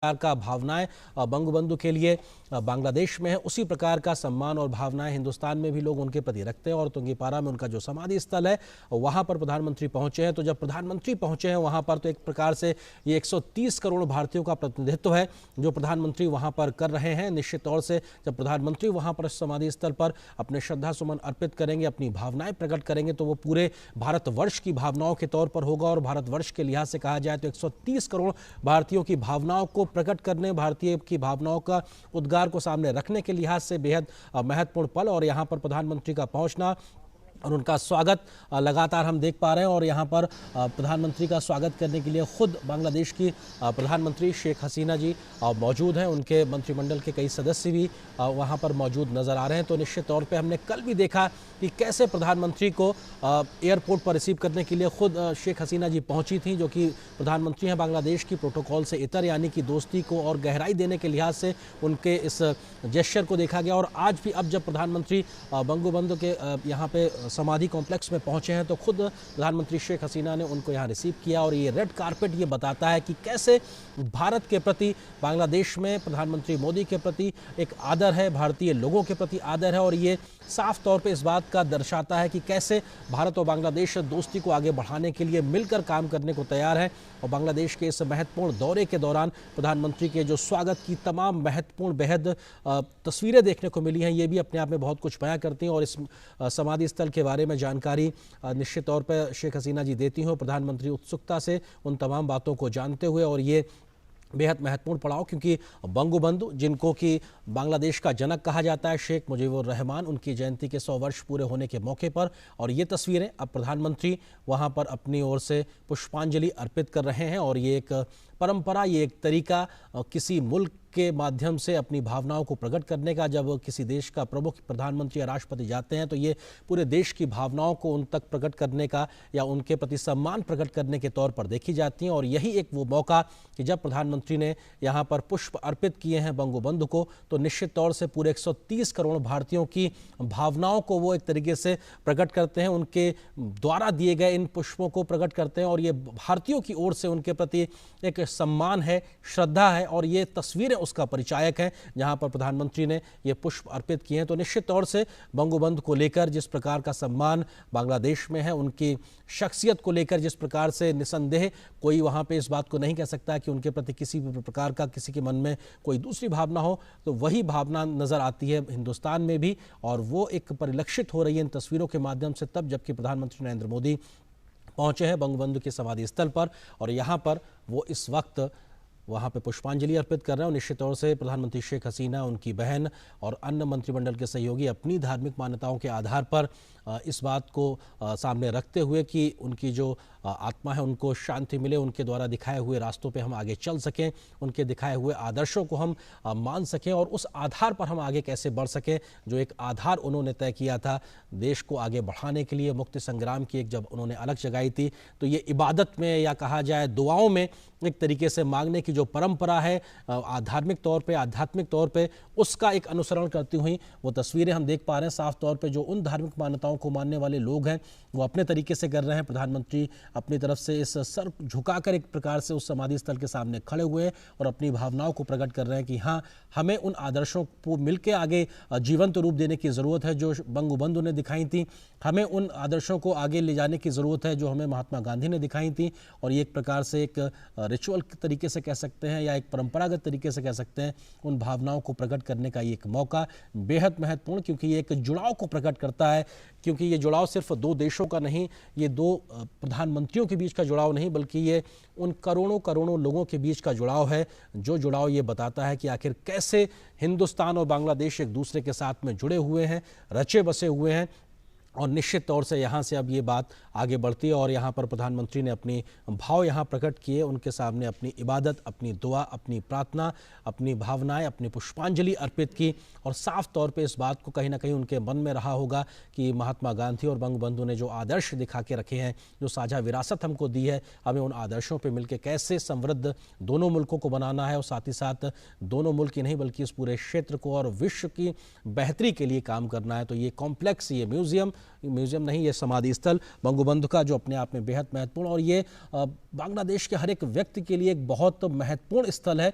प्रकार का भावनाएं बंगबंधु के लिए बांग्लादेश में है, उसी प्रकार का सम्मान और भावनाएं हिंदुस्तान में भी लोग उनके प्रति रखते हैं। और तुंगीपारा में उनका जो समाधि स्थल है वहां पर प्रधानमंत्री पहुंचे हैं। तो जब प्रधानमंत्री पहुंचे हैं वहां पर तो एक प्रकार से ये 130 करोड़ भारतीयों का प्रतिनिधित्व है जो प्रधानमंत्री वहां पर कर रहे हैं। निश्चित तौर से जब प्रधानमंत्री वहां पर समाधि स्थल पर अपने श्रद्धा सुमन अर्पित करेंगे, अपनी भावनाएं प्रकट करेंगे, तो वो पूरे भारतवर्ष की भावनाओं के तौर पर होगा। और भारतवर्ष के लिहाज से कहा जाए तो 130 करोड़ भारतीयों की भावनाओं को प्रकट करने, भारतीय की भावनाओं का उद्गार को सामने रखने के लिहाज से बेहद महत्वपूर्ण पल। और यहां पर प्रधानमंत्री का पहुंचना और उनका स्वागत लगातार हम देख पा रहे हैं। और यहाँ पर प्रधानमंत्री का स्वागत करने के लिए खुद बांग्लादेश की प्रधानमंत्री शेख हसीना जी मौजूद हैं। उनके मंत्रिमंडल के कई सदस्य भी वहाँ पर मौजूद नजर आ रहे हैं। तो निश्चित तौर पे हमने कल भी देखा कि कैसे प्रधानमंत्री को एयरपोर्ट पर रिसीव करने के लिए खुद शेख हसीना जी पहुँची थी, जो कि प्रधानमंत्री हैं बांग्लादेश की प्रोटोकॉल से इतर, यानी कि दोस्ती को और गहराई देने के लिहाज से उनके इस जेस्चर को देखा गया। और आज भी अब जब प्रधानमंत्री बंगबंधु के यहाँ पे समाधि कॉम्प्लेक्स में पहुंचे हैं तो खुद प्रधानमंत्री शेख हसीना ने उनको यहां रिसीव किया। और ये रेड कारपेट ये बताता है कि कैसे भारत के प्रति बांग्लादेश में प्रधानमंत्री मोदी के प्रति एक आदर है, भारतीय लोगों के प्रति आदर है। और ये साफ तौर पे इस बात का दर्शाता है कि कैसे भारत और बांग्लादेश दोस्ती को आगे बढ़ाने के लिए मिलकर काम करने को तैयार है। और बांग्लादेश के इस महत्वपूर्ण दौरे के दौरान प्रधानमंत्री के जो स्वागत की तमाम महत्वपूर्ण बेहद तस्वीरें देखने को मिली हैं, ये भी अपने आप में बहुत कुछ बयां करती हैं। और इस समाधि स्थल के बारे में जानकारी निश्चित तौर पर शेख हसीना जी देती हैं। प्रधानमंत्री उत्सुकता से उन तमाम बातों को जानते हुए, और ये बेहद महत्वपूर्ण पड़ाव क्योंकि बंगबंधु जिनको कि बांग्लादेश का जनक कहा जाता है, शेख मुजीबुर रहमान, उनकी जयंती के 100 वर्ष पूरे होने के मौके पर और ये तस्वीरें अब प्रधानमंत्री वहां पर अपनी ओर से पुष्पांजलि अर्पित कर रहे हैं। और ये एक परंपरा, ये एक तरीका किसी मुल्क के माध्यम से अपनी भावनाओं को प्रकट करने का, जब किसी देश का प्रमुख प्रधानमंत्री या राष्ट्रपति जाते हैं तो ये पूरे देश की भावनाओं को उन तक प्रकट करने का या उनके प्रति सम्मान प्रकट करने के तौर पर देखी जाती हैं। और यही एक वो मौका कि जब प्रधानमंत्री ने यहाँ पर पुष्प अर्पित किए हैं बंगबंधु को, तो निश्चित तौर से पूरे 130 करोड़ भारतीयों की भावनाओं को वो एक तरीके से प्रकट करते हैं, उनके द्वारा दिए गए इन पुष्पों को प्रकट करते हैं। और ये भारतीयों की ओर से उनके प्रति एक सम्मान है, श्रद्धा है। और ये तस्वीरें उसका परिचायक है जहां पर प्रधानमंत्री ने ये पुष्प अर्पित किए हैं। तो निश्चित तौर से बंगबंधु को लेकर जिस प्रकार का सम्मान बांग्लादेश में है, उनकी शख्सियत को लेकर जिस प्रकार से निसंदेह कोई वहां पे इस बात को नहीं कह सकता कि उनके प्रति किसी भी प्रकार का किसी के मन में कोई दूसरी भावना हो, तो वही भावना नजर आती है हिंदुस्तान में भी। और वो एक परिलक्षित हो रही है इन तस्वीरों के माध्यम से तब जबकि प्रधानमंत्री नरेंद्र मोदी पहुंचे हैं बंगबंधु के समाधि स्थल पर। और यहाँ पर वो इस वक्त वहाँ पे पुष्पांजलि अर्पित कर रहे हैं। और निश्चित तौर से प्रधानमंत्री शेख हसीना, उनकी बहन और अन्य मंत्रिमंडल के सहयोगी अपनी धार्मिक मान्यताओं के आधार पर इस बात को सामने रखते हुए कि उनकी जो आत्मा है उनको शांति मिले, उनके द्वारा दिखाए हुए रास्तों पे हम आगे चल सकें, उनके दिखाए हुए आदर्शों को हम मान सकें और उस आधार पर हम आगे कैसे बढ़ सकें, जो एक आधार उन्होंने तय किया था देश को आगे बढ़ाने के लिए, मुक्ति संग्राम की एक जब उन्होंने अलग जगाई थी, तो ये इबादत में या कहा जाए दुआओं में एक तरीके से मांगने की जो परंपरा है धार्मिक तौर पे, आध्यात्मिक तौर पे, उसका एक अनुसरण करती हुई वो तस्वीरें हम देख पा रहे हैं। साफ तौर पे जो उन धार्मिक मान्यताओं को मानने वाले लोग हैं वो अपने तरीके से कर रहे हैं। प्रधानमंत्री अपनी तरफ से इस सर झुकाकर एक प्रकार से उस समाधि स्थल के सामने खड़े हुए हैं और अपनी भावनाओं को प्रकट कर रहे हैं कि हाँ, हमें उन आदर्शों को मिलकर आगे जीवंत रूप देने की ज़रूरत है जो बंगबंधु ने दिखाई थी। हमें उन आदर्शों को आगे ले जाने की ज़रूरत है जो हमें महात्मा गांधी ने दिखाई थी। और ये एक प्रकार से एक रिचुअल तरीके से कह सकते हैं या एक परंपरागत तरीके से कह सकते हैं, उन भावनाओं को प्रकट करने का ये एक मौका बेहद महत्वपूर्ण, क्योंकि ये एक जुड़ाव को प्रकट करता है। क्योंकि ये जुड़ाव सिर्फ दो देशों का नहीं, ये दो प्रधानमंत्रियों के बीच का जुड़ाव नहीं, बल्कि ये उन करोड़ों करोड़ों लोगों के बीच का जुड़ाव है। जो जुड़ाव ये बताता है कि आखिर कैसे हिंदुस्तान और बांग्लादेश एक दूसरे के साथ में जुड़े हुए हैं, रचे बसे हुए हैं। और निश्चित तौर से यहाँ से अब ये बात आगे बढ़ती है। और यहाँ पर प्रधानमंत्री ने अपनी भाव यहाँ प्रकट किए, उनके सामने अपनी इबादत, अपनी दुआ, अपनी प्रार्थना, अपनी भावनाएं, अपनी पुष्पांजलि अर्पित की। और साफ तौर पे इस बात को कहीं ना कहीं उनके मन में रहा होगा कि महात्मा गांधी और बंगबंधु ने जो आदर्श दिखा के रखे हैं, जो साझा विरासत हमको दी है, हमें उन आदर्शों पर मिलकर कैसे समृद्ध दोनों मुल्कों को बनाना है और साथ ही साथ दोनों मुल्क ही नहीं बल्कि इस पूरे क्षेत्र को और विश्व की बेहतरी के लिए काम करना है। तो ये कॉम्प्लेक्स, ये म्यूजियम नहीं, ये समाधि स्थल बंगबंधु का जो अपने आप में बेहद महत्वपूर्ण और ये बांग्लादेश के हर एक व्यक्ति के लिए एक बहुत महत्वपूर्ण स्थल है।